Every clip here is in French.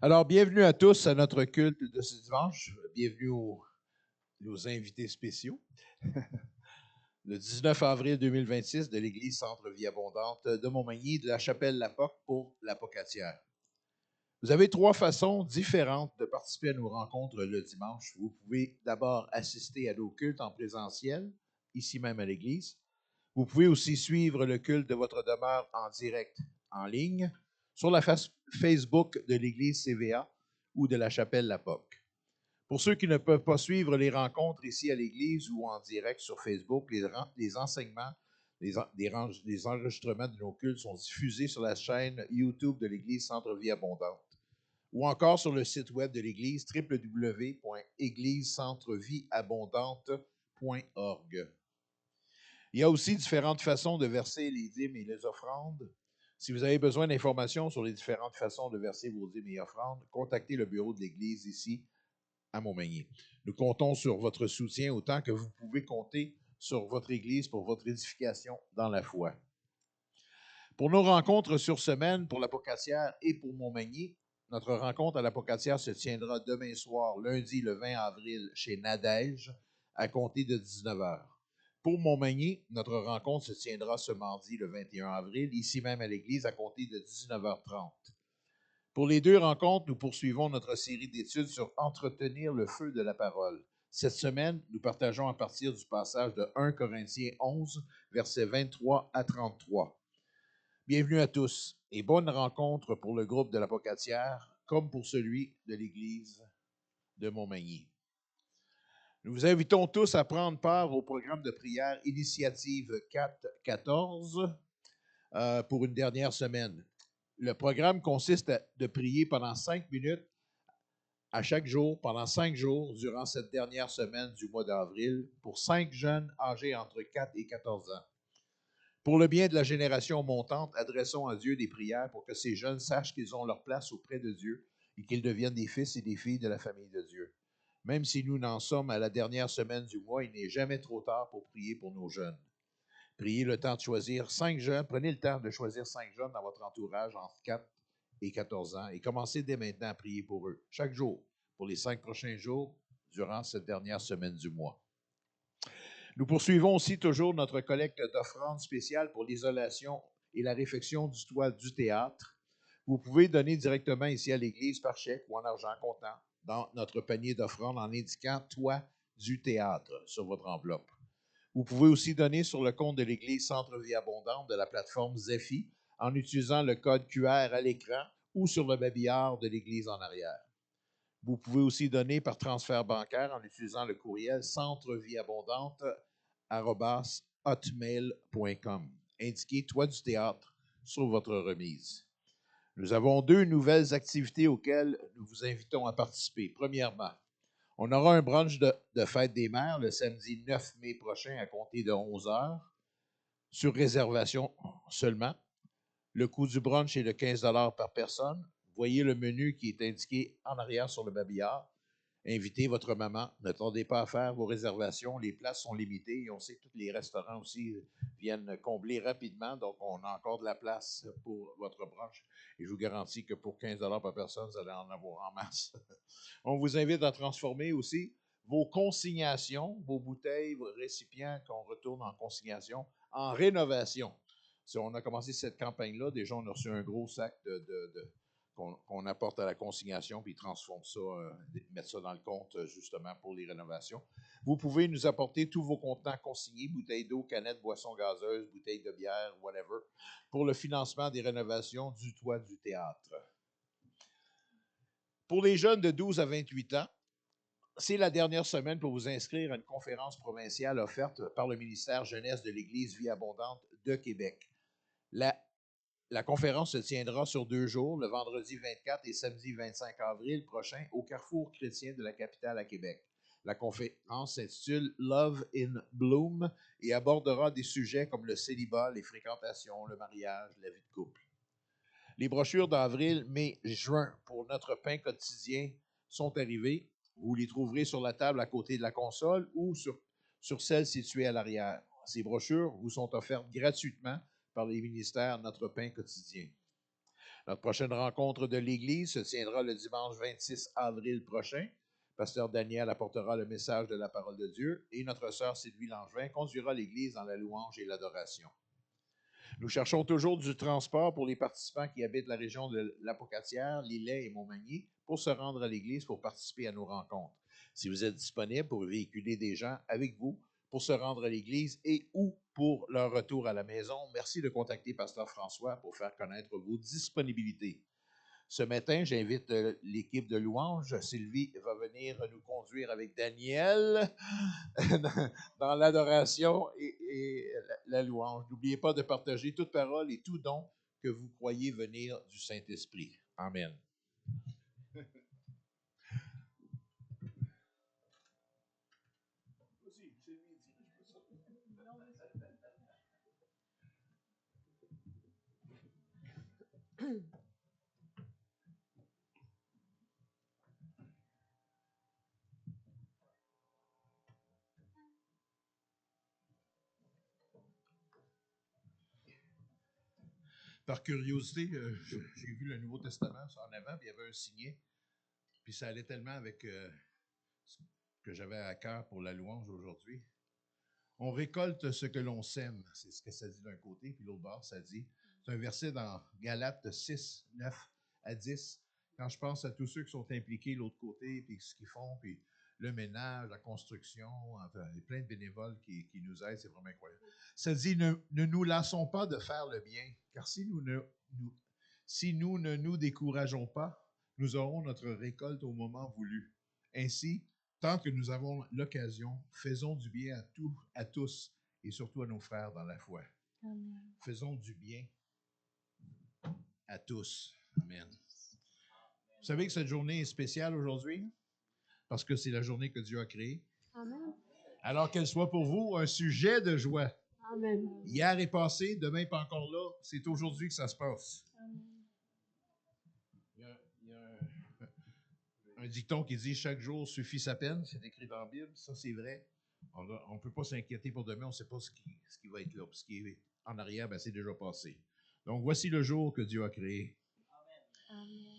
Alors, bienvenue à tous à notre culte de ce dimanche. Bienvenue aux invités spéciaux. Le 19 avril 2026 de l'Église Centre Vie Abondante de Montmagny, de la chapelle Lapoc pour l'Apocatière. Vous avez trois façons différentes de participer à nos rencontres le dimanche. Vous pouvez d'abord assister à nos cultes en présentiel, ici même à l'Église. Vous pouvez aussi suivre le culte de votre demeure en direct en ligne sur la Facebook de l'Église CVA ou de la chapelle Lapoc. Pour ceux qui ne peuvent pas suivre les rencontres ici à l'Église ou en direct sur Facebook, les enseignements, les enregistrements de nos cultes sont diffusés sur la chaîne YouTube de l'Église Centre Vie Abondante ou encore sur le site web de l'Église www.églisecentrevieabondante.org. Il y a aussi différentes façons de verser les dîmes et les offrandes. Si vous avez besoin d'informations sur les différentes façons de verser vos dîmes et offrandes, contactez le bureau de l'Église ici à Montmagny. Nous comptons sur votre soutien autant que vous pouvez compter sur votre Église pour votre édification dans la foi. Pour nos rencontres sur semaine pour l'Apocatière et pour Montmagny, notre rencontre à l'Apocatière se tiendra demain soir, lundi le 20 avril, chez Nadège, à compter de 19h. Pour Montmagny, notre rencontre se tiendra ce mardi le 21 avril, ici même à l'Église, à compter de 19h30. Pour les deux rencontres, nous poursuivons notre série d'études sur entretenir le feu de la parole. Cette semaine, nous partageons à partir du passage de 1 Corinthiens 11, versets 23 à 33. Bienvenue à tous et bonne rencontre pour le groupe de l'Apocatière comme pour celui de l'Église de Montmagny. Nous vous invitons tous à prendre part au programme de prière Initiative 4-14 pour une dernière semaine. Le programme consiste de prier pendant 5 minutes à chaque jour, pendant 5 jours, durant cette dernière semaine du mois d'avril, pour 5 jeunes âgés entre 4 et 14 ans. Pour le bien de la génération montante, adressons à Dieu des prières pour que ces jeunes sachent qu'ils ont leur place auprès de Dieu et qu'ils deviennent des fils et des filles de la famille de Dieu. Même si nous n'en sommes à la dernière semaine du mois, il n'est jamais trop tard pour prier pour nos jeunes. Priez le temps de choisir 5 jeunes. Prenez le temps de choisir 5 jeunes dans votre entourage entre 4 et 14 ans et commencez dès maintenant à prier pour eux, chaque jour, pour les 5 prochains jours, durant cette dernière semaine du mois. Nous poursuivons aussi toujours notre collecte d'offrandes spéciales pour l'isolation et la réfection du toit du théâtre. Vous pouvez donner directement ici à l'Église par chèque ou en argent comptant dans notre panier d'offrandes en indiquant « Toit du théâtre » sur votre enveloppe. Vous pouvez aussi donner sur le compte de l'Église Centre Vie Abondante de la plateforme Zephy en utilisant le code QR à l'écran ou sur le babillard de l'Église en arrière. Vous pouvez aussi donner par transfert bancaire en utilisant le courriel centrevieabondante@hotmail.com. Indiquez Toit du théâtre sur votre remise. Nous avons 2 nouvelles activités auxquelles nous vous invitons à participer. Premièrement, on aura un brunch de fête des mères le samedi 9 mai prochain à compter de 11h, sur réservation seulement. Le coût du brunch est de 15 $ par personne. Voyez le menu qui est indiqué en arrière sur le babillard. Invitez votre maman. Ne tardez pas à faire vos réservations. Les places sont limitées et on sait que tous les restaurants aussi viennent combler rapidement. Donc, on a encore de la place pour votre brunch. Et je vous garantis que pour 15 $ par personne, vous allez en avoir en masse. On vous invite à transformer aussi vos consignations, vos bouteilles, vos récipients qu'on retourne en consignation, en rénovation. Si on a commencé cette campagne-là, déjà, on a reçu un gros sac qu'on apporte à la consignation, puis ils transforment ça, mettent ça dans le compte, justement, pour les rénovations. Vous pouvez nous apporter tous vos contenants consignés, bouteilles d'eau, canettes, boissons gazeuses, bouteilles de bière, whatever, pour le financement des rénovations du toit du théâtre. Pour les jeunes de 12 à 28 ans, c'est la dernière semaine pour vous inscrire à une conférence provinciale offerte par le ministère Jeunesse de l'Église Vie Abondante de Québec. La conférence se tiendra sur 2 jours, le vendredi 24 et samedi 25 avril prochain, au Carrefour chrétien de la capitale à Québec. La conférence s'intitule Love in Bloom et abordera des sujets comme le célibat, les fréquentations, le mariage, la vie de couple. Les brochures d'avril, mai, juin pour notre pain quotidien sont arrivées. Vous les trouverez sur la table à côté de la console ou sur celle située à l'arrière. Ces brochures vous sont offertes gratuitement par les ministères Notre Pain quotidien. Notre prochaine rencontre de l'Église se tiendra le dimanche 26 avril prochain. Pasteur Daniel apportera le message de la parole de Dieu et notre sœur Sylvie Langevin conduira l'Église dans la louange et l'adoration. Nous cherchons toujours du transport pour les participants qui habitent la région de l'Apocatière, Lillet et Montmagny pour se rendre à l'Église pour participer à nos rencontres. Si vous êtes disponible pour véhiculer des gens avec vous pour se rendre à l'Église et ou pour leur retour à la maison, merci de contacter Pasteur François pour faire connaître vos disponibilités. Ce matin, j'invite l'équipe de louange. Sylvie va venir nous conduire avec Daniel dans l'adoration et la louange. N'oubliez pas de partager toute parole et tout don que vous croyez venir du Saint-Esprit. Amen. Par curiosité, j'ai vu le Nouveau Testament ça en avant, puis il y avait un signet, puis ça allait tellement avec ce que j'avais à cœur pour la louange aujourd'hui. On récolte ce que l'on sème, c'est ce que ça dit d'un côté, puis l'autre bord, ça dit, c'est un verset dans Galates 6, 9 à 10, quand je pense à tous ceux qui sont impliqués de l'autre côté, puis ce qu'ils font, puis le ménage, la construction, enfin, il y a plein de bénévoles qui nous aident, c'est vraiment incroyable. Ça dit, ne nous lassons pas de faire le bien, car si nous ne nous décourageons pas, nous aurons notre récolte au moment voulu. Ainsi, tant que nous avons l'occasion, faisons du bien à tous, et surtout à nos frères dans la foi. Amen. Faisons du bien à tous. Amen. Vous savez que cette journée est spéciale aujourd'hui? Parce que c'est la journée que Dieu a créée. Amen. Alors qu'elle soit pour vous un sujet de joie. Amen. Hier est passé, demain n'est pas encore là. C'est aujourd'hui que ça se passe. Amen. Il y a un dicton qui dit « Chaque jour suffit sa peine », c'est écrit dans la Bible, ça c'est vrai. On ne peut pas s'inquiéter pour demain, on ne sait pas ce qui va être là. Ce qui est en arrière, ben, c'est déjà passé. Donc voici le jour que Dieu a créé. Amen.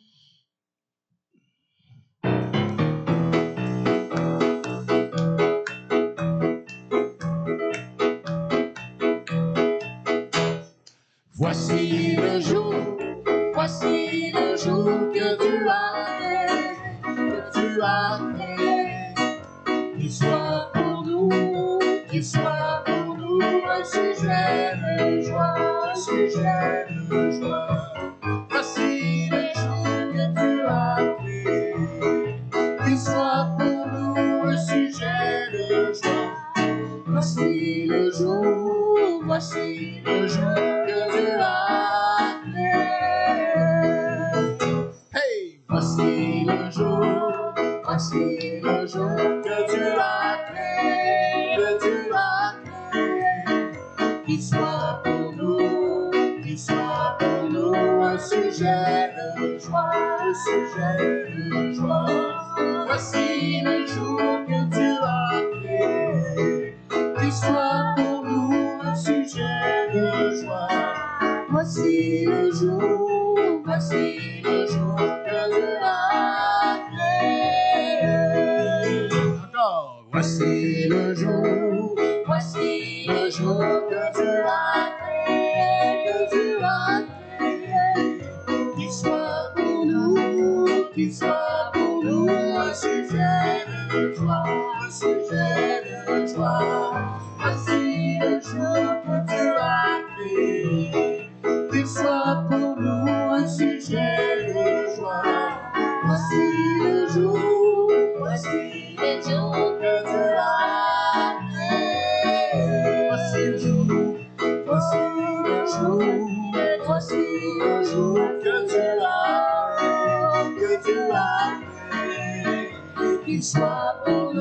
Voici le jour que tu as créé, qu'il soit pour nous un sujet de joie, Voici le jour que tu as créé, qu'il soit pour nous un sujet de joie. Voici le jour que tu as créé. Hey! Voici le jour que tu as créé, qu'il soit pour nous un sujet de joie, Voici le jour que tu as créé, qu'il soit pour nous un sujet de joie. Voici le jour que tu as créé. Encore. Voici le jour que tu as créé, qu'il soit pour nous un sujet de joie, Voici le jour que tu as créé, qu'il soit pour nous un sujet de joie. Voici le jour que tu as créé. Voici le jour que tu as créé, qu'il soit pour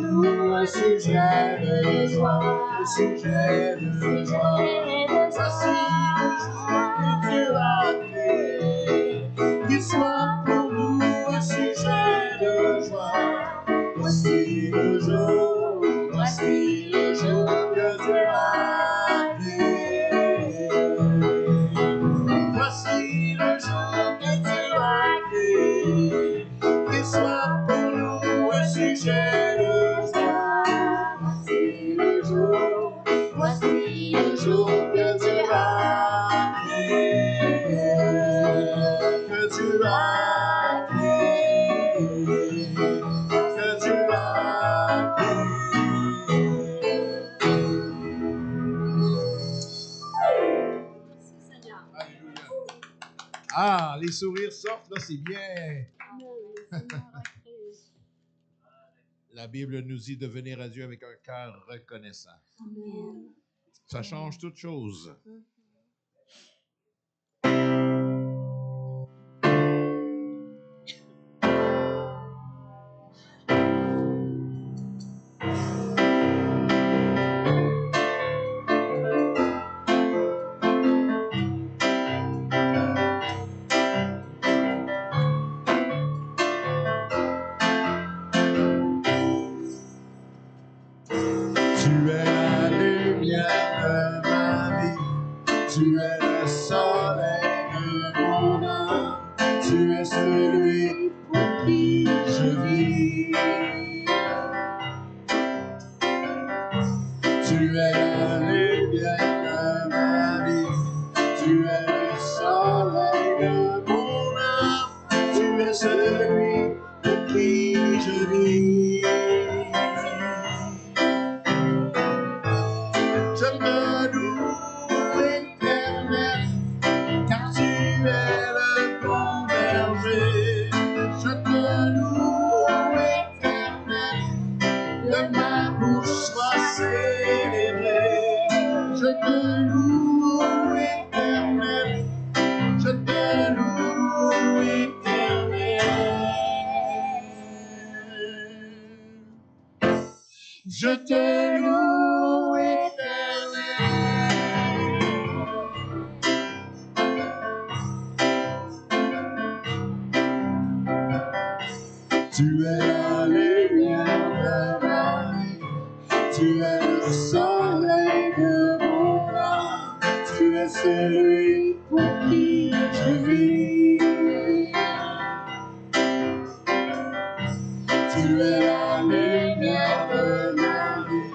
nous un sujet de joie, Voici le jour que tu as créé, qu'il soit pour nous un sujet de joie. Voici le jour que tu as créé. jour que tu as créé, que tu as créé, que tu as Ah, les sourires sortent, là, c'est bien. La Bible nous dit de venir à Dieu avec un cœur reconnaissant. Amen. Ça change toute chose. Tu es la lumière de ma vie, tu es le soleil de mon âme, tu es celui pour qui je vis. Tu es la lumière de ma vie, tu es le soleil de mon âme, tu es celui pour qui je vis. Je te loue, Éternel, car tu es le bon berger. Je te loue, Éternel, que ma bouche soit célébrée. Je te loue, Éternel, je te loue, Éternel. Je te loue, Éternel. Tu es la lumière de ma vie, tu es le soleil de mon âme, tu es celui pour qui je vis. Tu es la lumière de ma vie,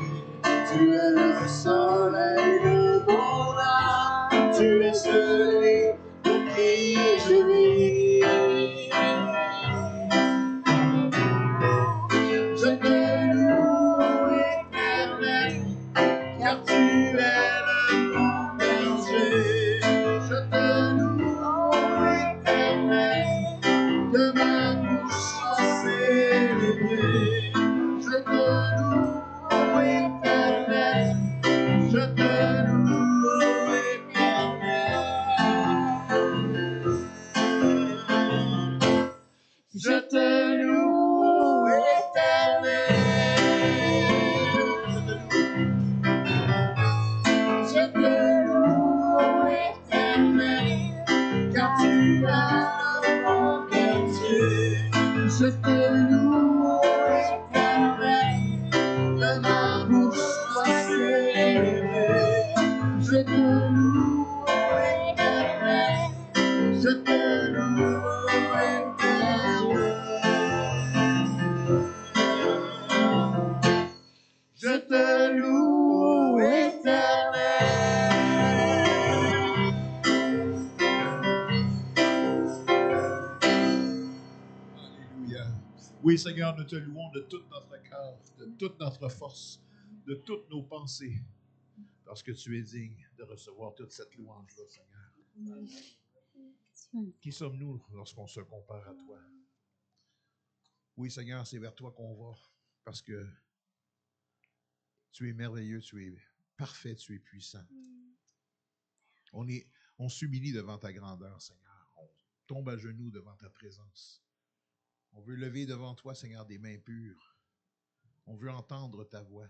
tu es le soleil de mon âme, tu es celui pour qui je vis. Je te loue, Éternel, car tu es le bon berger. Je te loue, Éternel, que ma bouche soit célébrée. Je te loue, Éternel, je te loue, Éternel. Je te loue, Éternel. Je te loue, Éternel, car tu as le bon berger. Je te loue, Éternel, que ma bouche soit célébrée. Je te loue, Éternel, je te loue, Éternel. Je te loue, Éternel. Alléluia. Oui, Seigneur, nous te louons de tout notre cœur, de toute notre force, de toutes nos pensées, parce que tu es digne de recevoir toute cette louange-là, Seigneur. Qui sommes-nous lorsqu'on se compare à toi? Oui, Seigneur, c'est vers toi qu'on va, parce que tu es merveilleux, tu es parfait, tu es puissant. On s'humilie devant ta grandeur, Seigneur. On tombe à genoux devant ta présence. On veut lever devant toi, Seigneur, des mains pures. On veut entendre ta voix.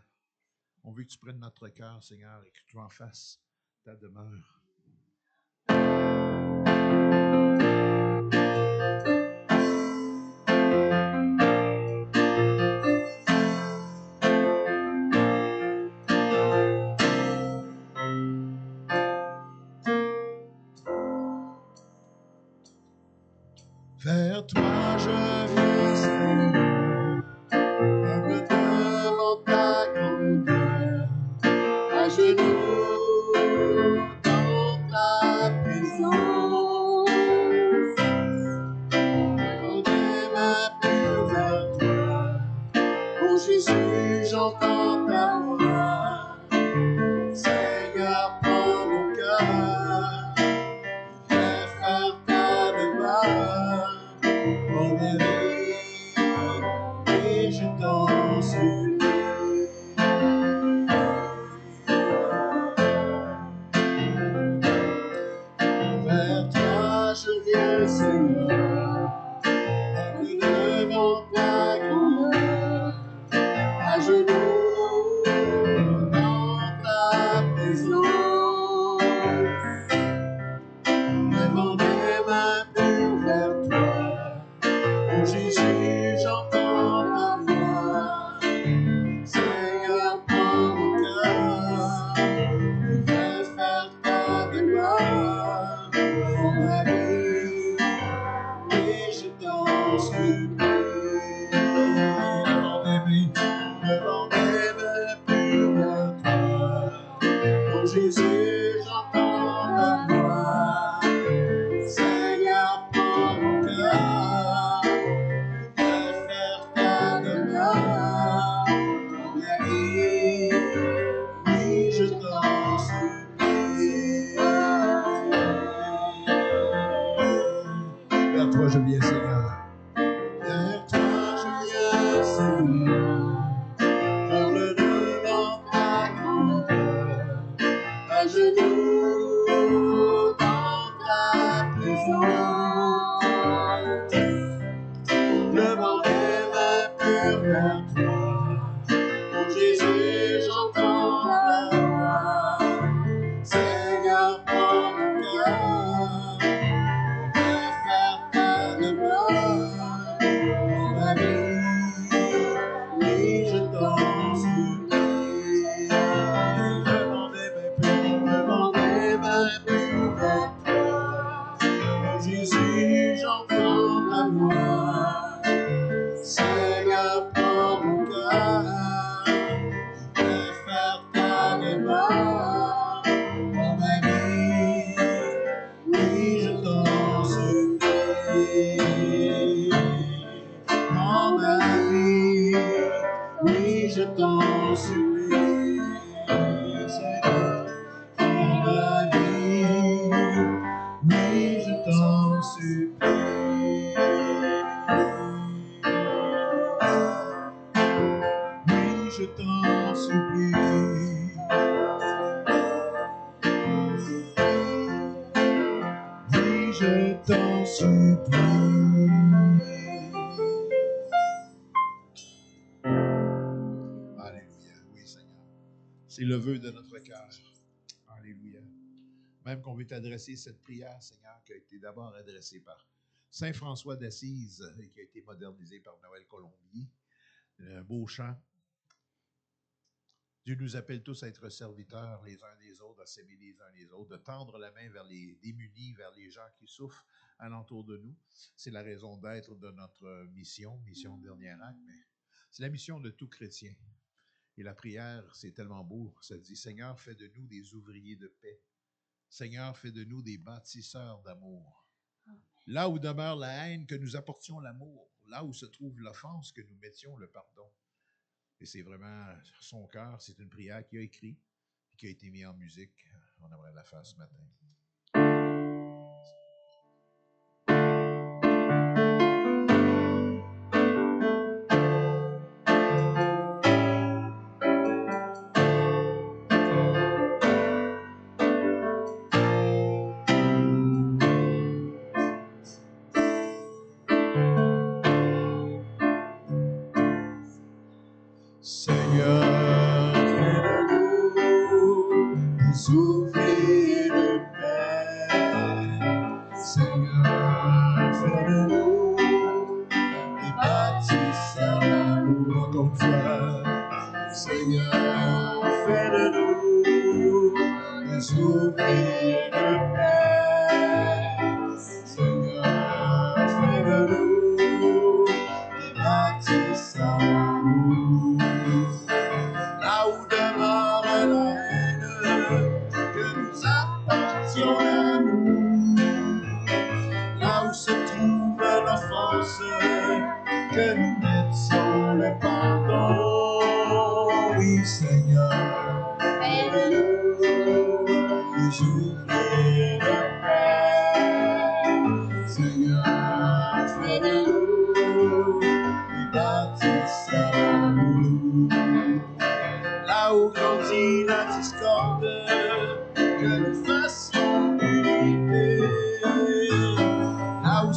On veut que tu prennes notre cœur, Seigneur, et que tu en fasses ta demeure. Vers toi je viens, Seigneur, comme devant ta grandeur, à genoux Seigneur, devant ta grandeur, à genoux dans ta présence, devant mes mains pures vers toi. Oh Jésus, j'entends ta voix. Seigneur, prends mon cœur, je veux faire ta gloire dans ma vie, et je t'en supplie. Devant mes mains pures vers toi. Oh Jésus, j'entends ta voix. Seigneur, prends mon cœur, je veux faire ta demeure dans ma vie, oui, je t'en supplie. Vers toi je viens, Seigneur. Vers toi je viens, Seigneur, pour le devant ta grandeur, à genoux dans ta présence, devant les mains pures vers toi. Oh Jésus, j'entends ta voix. Seigneur, prends mon cœur, je veux faire ta demeure dans ma vie, oui, je t'en supplie. Devant mes mains pures vers toi. Oh Jésus, j'entends ta voix. Seigneur, prends mon cœur, je veux faire ta demeure dans ma vie, oui, je t'en supplie. Dans ma vie, oui, je t'en supplie. Seigneur, dans ma vie, oui, je t'en supplie. Oui, je t'en supplie. Oui, je t'en supplie. Alléluia. Oui, Seigneur. C'est le vœu de notre cœur. Alléluia. Même qu'on veut t'adresser cette prière, Seigneur, qui a été d'abord adressée par Saint François d'Assise et qui a été modernisée par Noël Colombier. Un beau chant. Dieu nous appelle tous à être serviteurs les uns des autres, à s'aimer les uns les autres, de tendre la main vers les démunis, vers les gens qui souffrent alentour de nous. C'est la raison d'être de notre mission de dernier acte, mais c'est la mission de tout chrétien. Et la prière, c'est tellement beau. Ça dit, Seigneur, fais de nous des ouvriers de paix. Seigneur, fais de nous des bâtisseurs d'amour. Là où demeure la haine, que nous apportions l'amour. Là où se trouve l'offense, que nous mettions le pardon. Et c'est vraiment son cœur, c'est une prière qu'il a écrite, qui a été mise en musique. On aimerait la faire ce matin. Seigneur, fais de nous des ouvriers de paix. Seigneur, fais de nous des bâtisseurs d'amour. Encore une fois, Seigneur, fais de nous des ouvriers de paix. Seigneur, fais de nous des bâtisseurs d'amour. Là où demeure la haine, que nous apportions l'amour. Là où se trouve l'offense, que nous mettions le pardon. Oui, Seigneur, fais de nous des ouvriers de paix. Seigneur, fais de nous des bâtisseurs d'amour. Là où grandit la discorde, que nous fassions unité. Là où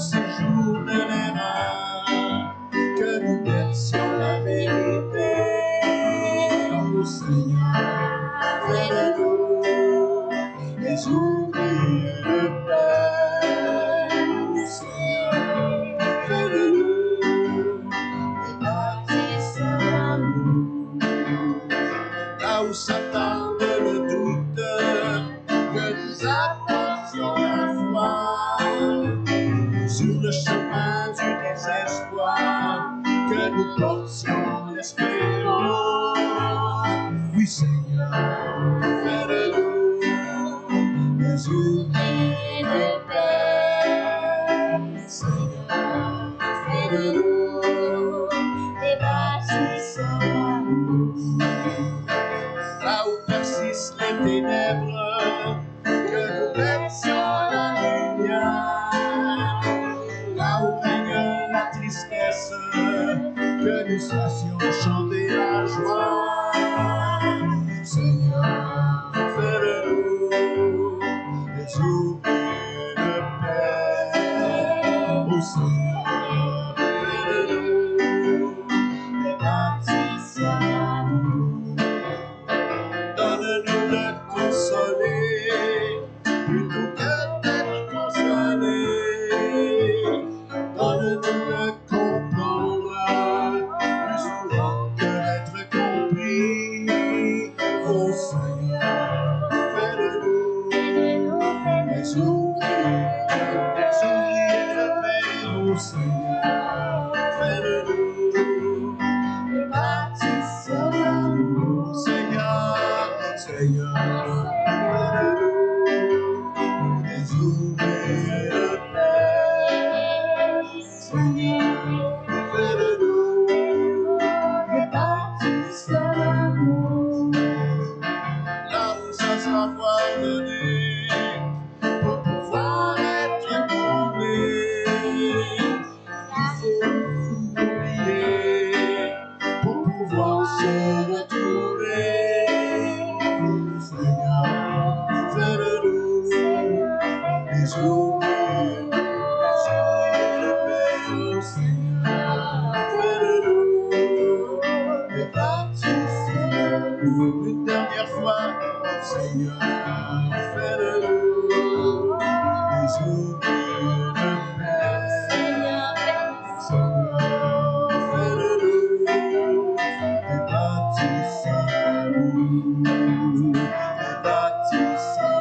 ouvriers de paix. Seigneur, fais de nous des bâtisseurs d'amour. Là où Satan le doute, que nous apportions la foi. Sur le chemin du désespoir, que nous portions l'espérance. Oui, Seigneur, fais de nous des ouvriers de paix. Seigneur, fais de nous des bâtisseurs d'amour. Là où persistent les ténèbres, que nous mettions la lumière. Là où règne la tristesse, que nous fassions chanter la joie. Seigneur, fais de nous des ouvriers de paix. Oh Seigneur, fais de nous des bâtisseurs d'amour. Donne-nous de consoler, plutôt que d'être consolé. Donne-nous de comprendre, plus souvent que d'être compris. Oh Seigneur, fais de nous des ouvriers de paix. Oh Seigneur, fais de nous des bâtisseurs d'amour. Seigneur, fais de nous des ouvriers de paix. Seigneur, fais de nous des bâtisseurs d'amour. Là où ça sera pardonné, pour pouvoir être comblé, il faut oublier, pour pouvoir se retrouver. Seigneur, fais de nous des ouvriers de paix. Seigneur, fais de nous des bâtisseurs. Une dernière fois, Seigneur, fais de nous des ouvriers de paix. Seigneur, fais de nous des bâtisseurs. Des bâtisseurs.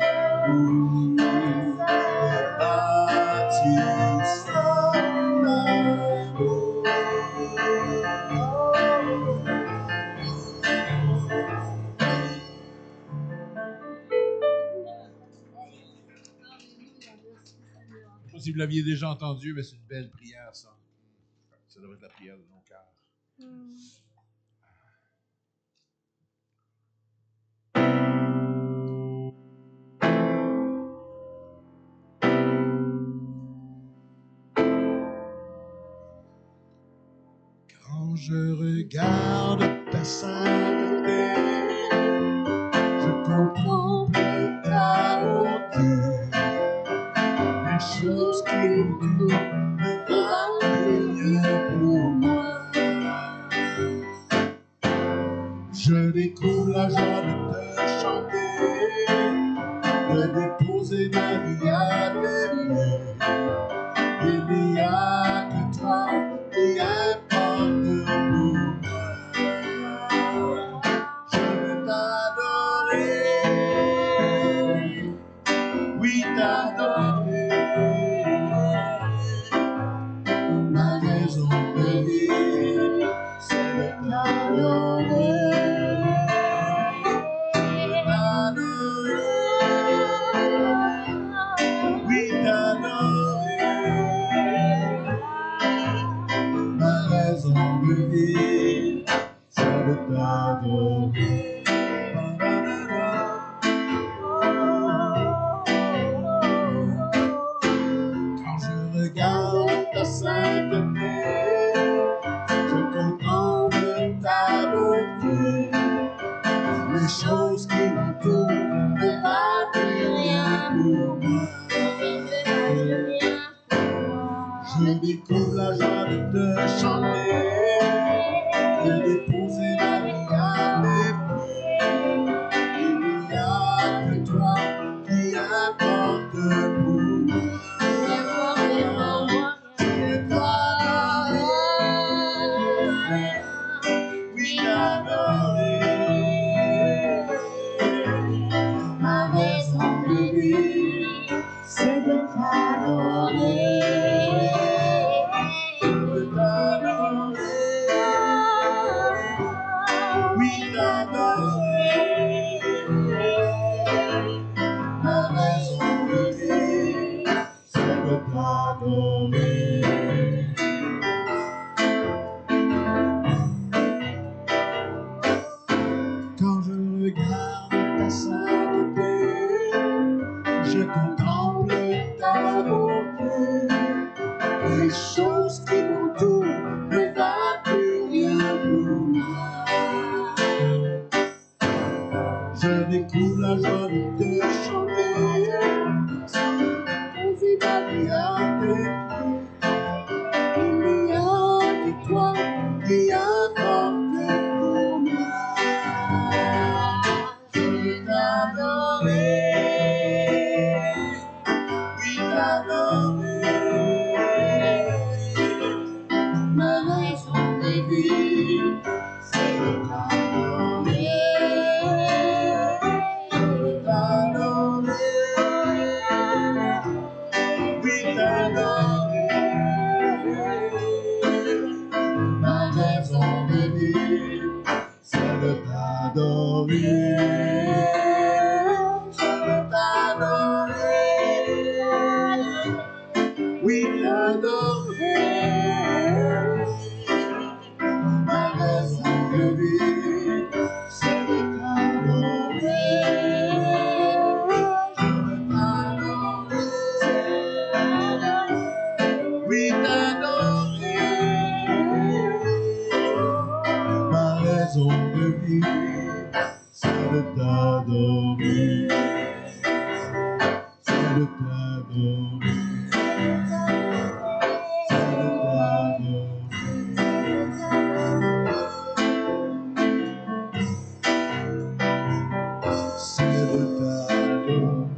Des bâtisseurs d'amour. Je ne sais pas si vous l'aviez déjà entendu, mais c'est une belle prière, ça. Ça devrait être la prière de nos cœurs. Quand je regarde ta sainteté, je contemple ta bonté. Les choses qui m'entourent ne valent rien pour moi. Je découvre la joie de te chanter, de déposer ma vie à tes pieds. Il n'y a que toi qui importe pour moi. Je veux t'adorer, oui t'adorer. Ma raison de vivre, c'est de t'adorer. Oui t'adorer. Ma raison de vivre, c'est de t'adorer. Quand je regarde ta sainteté, je contemple ta beauté. Les choses qui m'entourent ne valent rien pour moi. Je découvre la joie de te chanter, de déposer ma vie à tes pieds. Il n'y a que toi qui importe. Quand je regarde ta sainteté, je contemple ta beauté. Les choses qui m'entourent ne valent plus rien pour moi. Je découvre la joie de te chanter. Il y a que toi qui apportes pour moi. Je veux t'adorer, oui t'adorer. Ma raison de vivre, c'est de t'adorer. Je veux t'adorer, oui t'adorer. Ma raison de vivre, c'est de t'adorer. Je veux t'adorer, oui t'adorer. Ma raison de vivre, c'est de t'adorer. Je veux t'adorer, oui t'adorer. Ma raison de vivre, c'est de t'adorer. C'est de t'adorer. C'est de t'adorer. C'est de t'adorer.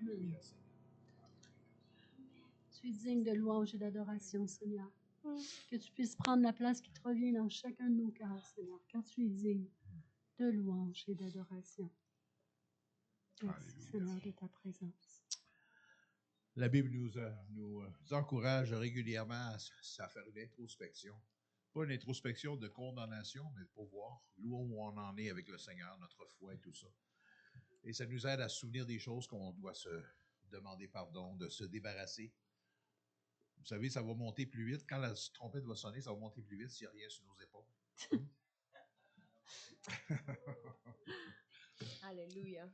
Alléluia, Seigneur. Tu es digne de louange et d'adoration, Seigneur. Que tu puisses prendre la place qui te revient dans chacun de nos cœurs, Seigneur, car tu es digne de louange et d'adoration. Merci, Alléluia. Seigneur, de ta présence. La Bible nous encourage régulièrement à faire une introspection. Pas une introspection de condamnation, mais pour voir où on en est avec le Seigneur, notre foi et tout ça. Et ça nous aide à se souvenir des choses qu'on doit se demander pardon, de se débarrasser. Vous savez, ça va monter plus vite. Quand la trompette va sonner, ça va monter plus vite s'il n'y a rien sur nos épaules. Alléluia.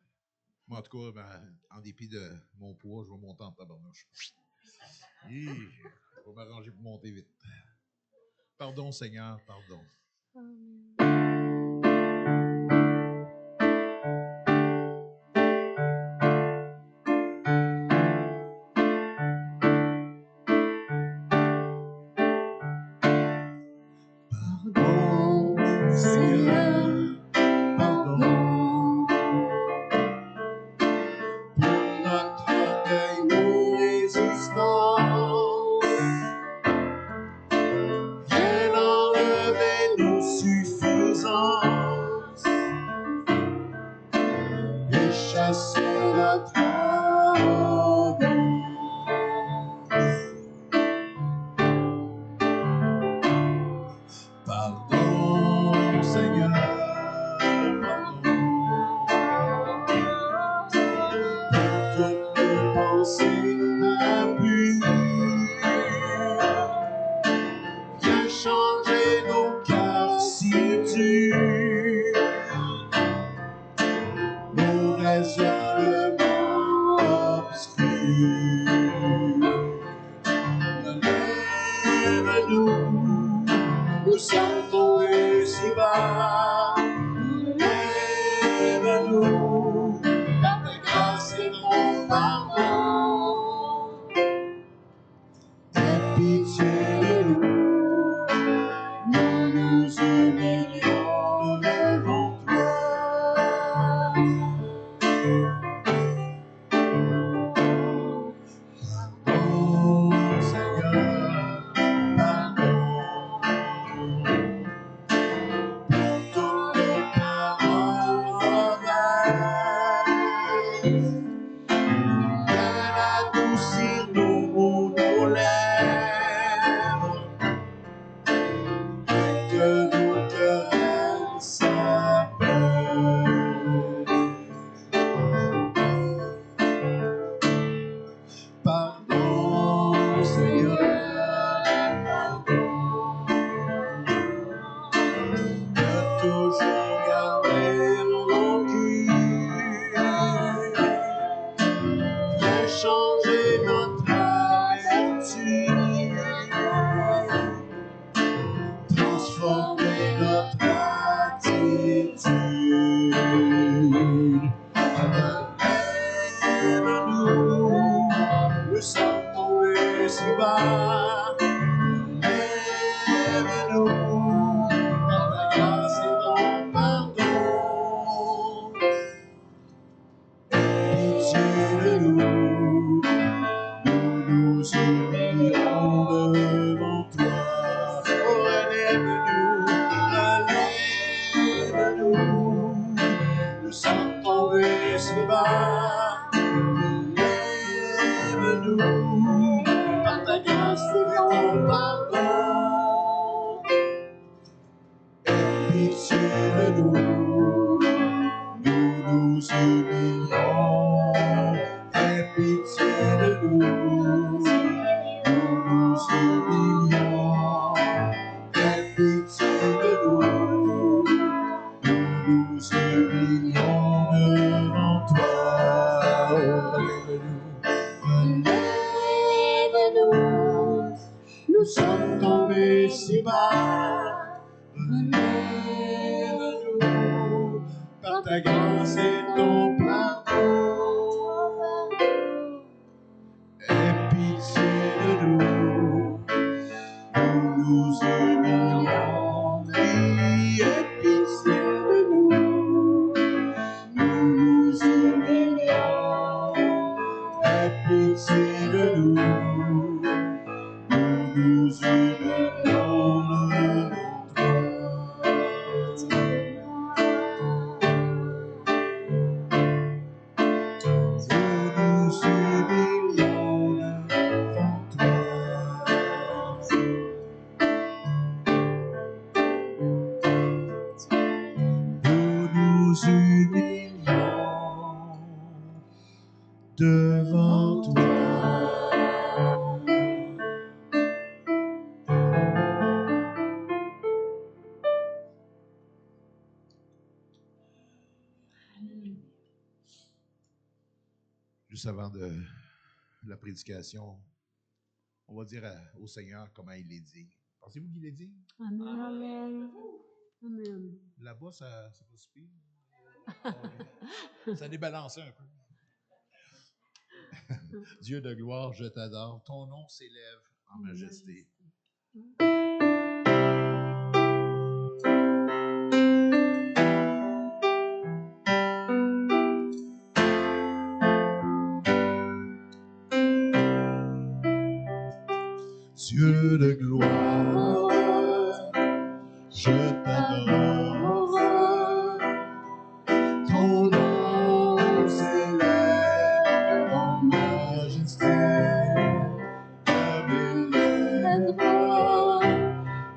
Moi, en tout cas, en dépit de mon poids, je vais monter en tabarnouche. Je vais m'arranger pour monter vite. Pardon, Seigneur, pardon. Amen. Pardon, Seigneur, pardon pour notre orgueil, nos résistances. Viens enlever nos suffisances et chasser notre arrogance. Pardon, Seigneur, pardon pour toutes nos pensées impures. Viens changer nos cœurs si durs, nos raisonnements obscurs. Relève-nous, nous sommes tombés si bas. pitié de nous, nous nous humilions. Aie pitié de nous, nous nous humilions. Aie pitié de nous, nous nous humilions devant toi. Relève-nous, nous sommes tombés si bas. Relève-nous, par ta grâce et ton pardon. Aie pitié de nous, nous nous humilions. Oui, aie pitié de nous, nous nous humilions. Aie pitié de nous, nous nous humilions devant toi. Nous nous humilions devant toi. Nous nous humilions devant toi. Juste avant de la prédication, on va dire au Seigneur comment il est digne. Pensez-vous qu'il est digne? Amen. Amen. Là-bas, c'est pas si pire. Ça débalançait un peu. Dieu de gloire, je t'adore. Ton nom s'élève en majesté. Dieu de gloire, je t'adore. Ton nom s'élève en majesté. Comme les droits,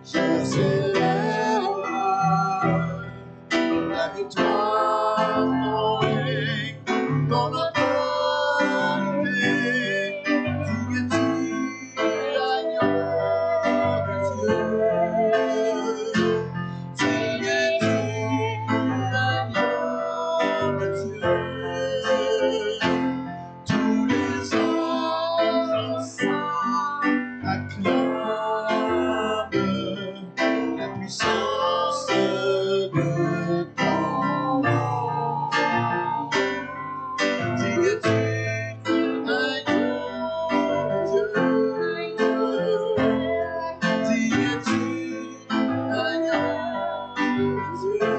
je célèbre la victoire, ton règne, ton autorité. Digne-tu l'agneau de Dieu? Digne-tu l'agneau de Dieu? Tous les anges ensemble acclament la puissance de ton nom. Digne-tu l'agneau de Dieu? Digne-tu l'agneau de Dieu?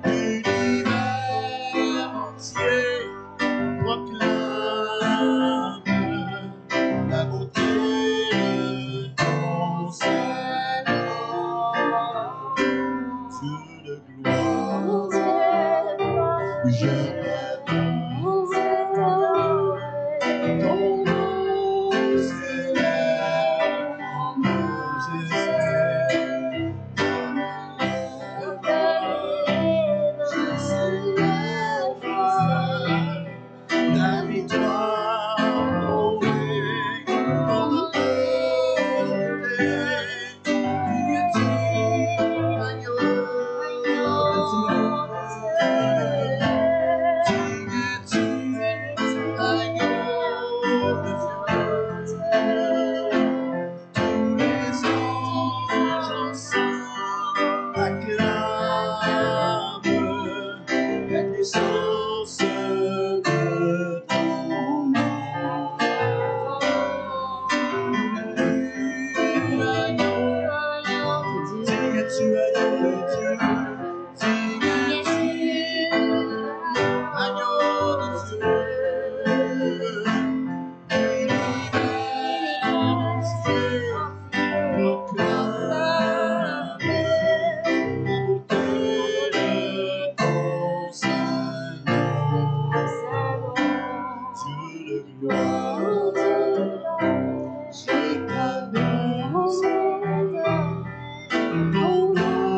L'univers entier proclame la beauté de ton Seigneur. Dieu de gloire, je t'adore. Ton nom s'élève en majesté. Je célèbre la victoire, ton règne, ton autorité. Digne-tu l'agneau de Dieu? Digne-tu l'agneau de Dieu? Tous les anges ensemble acclament la puissance de ton nom. Digne-tu l'agneau de Dieu? Digne-tu l'agneau de Dieu? L'univers entier proclame la beauté de ton Seigneur. Dieu de gloire, je t'adore. Ton nom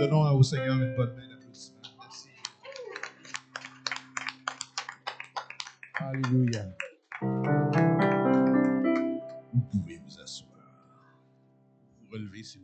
Donnons au Seigneur une bonne main d'applaudissement. Merci. Alléluia. Vous pouvez vous asseoir. Vous relevez si vous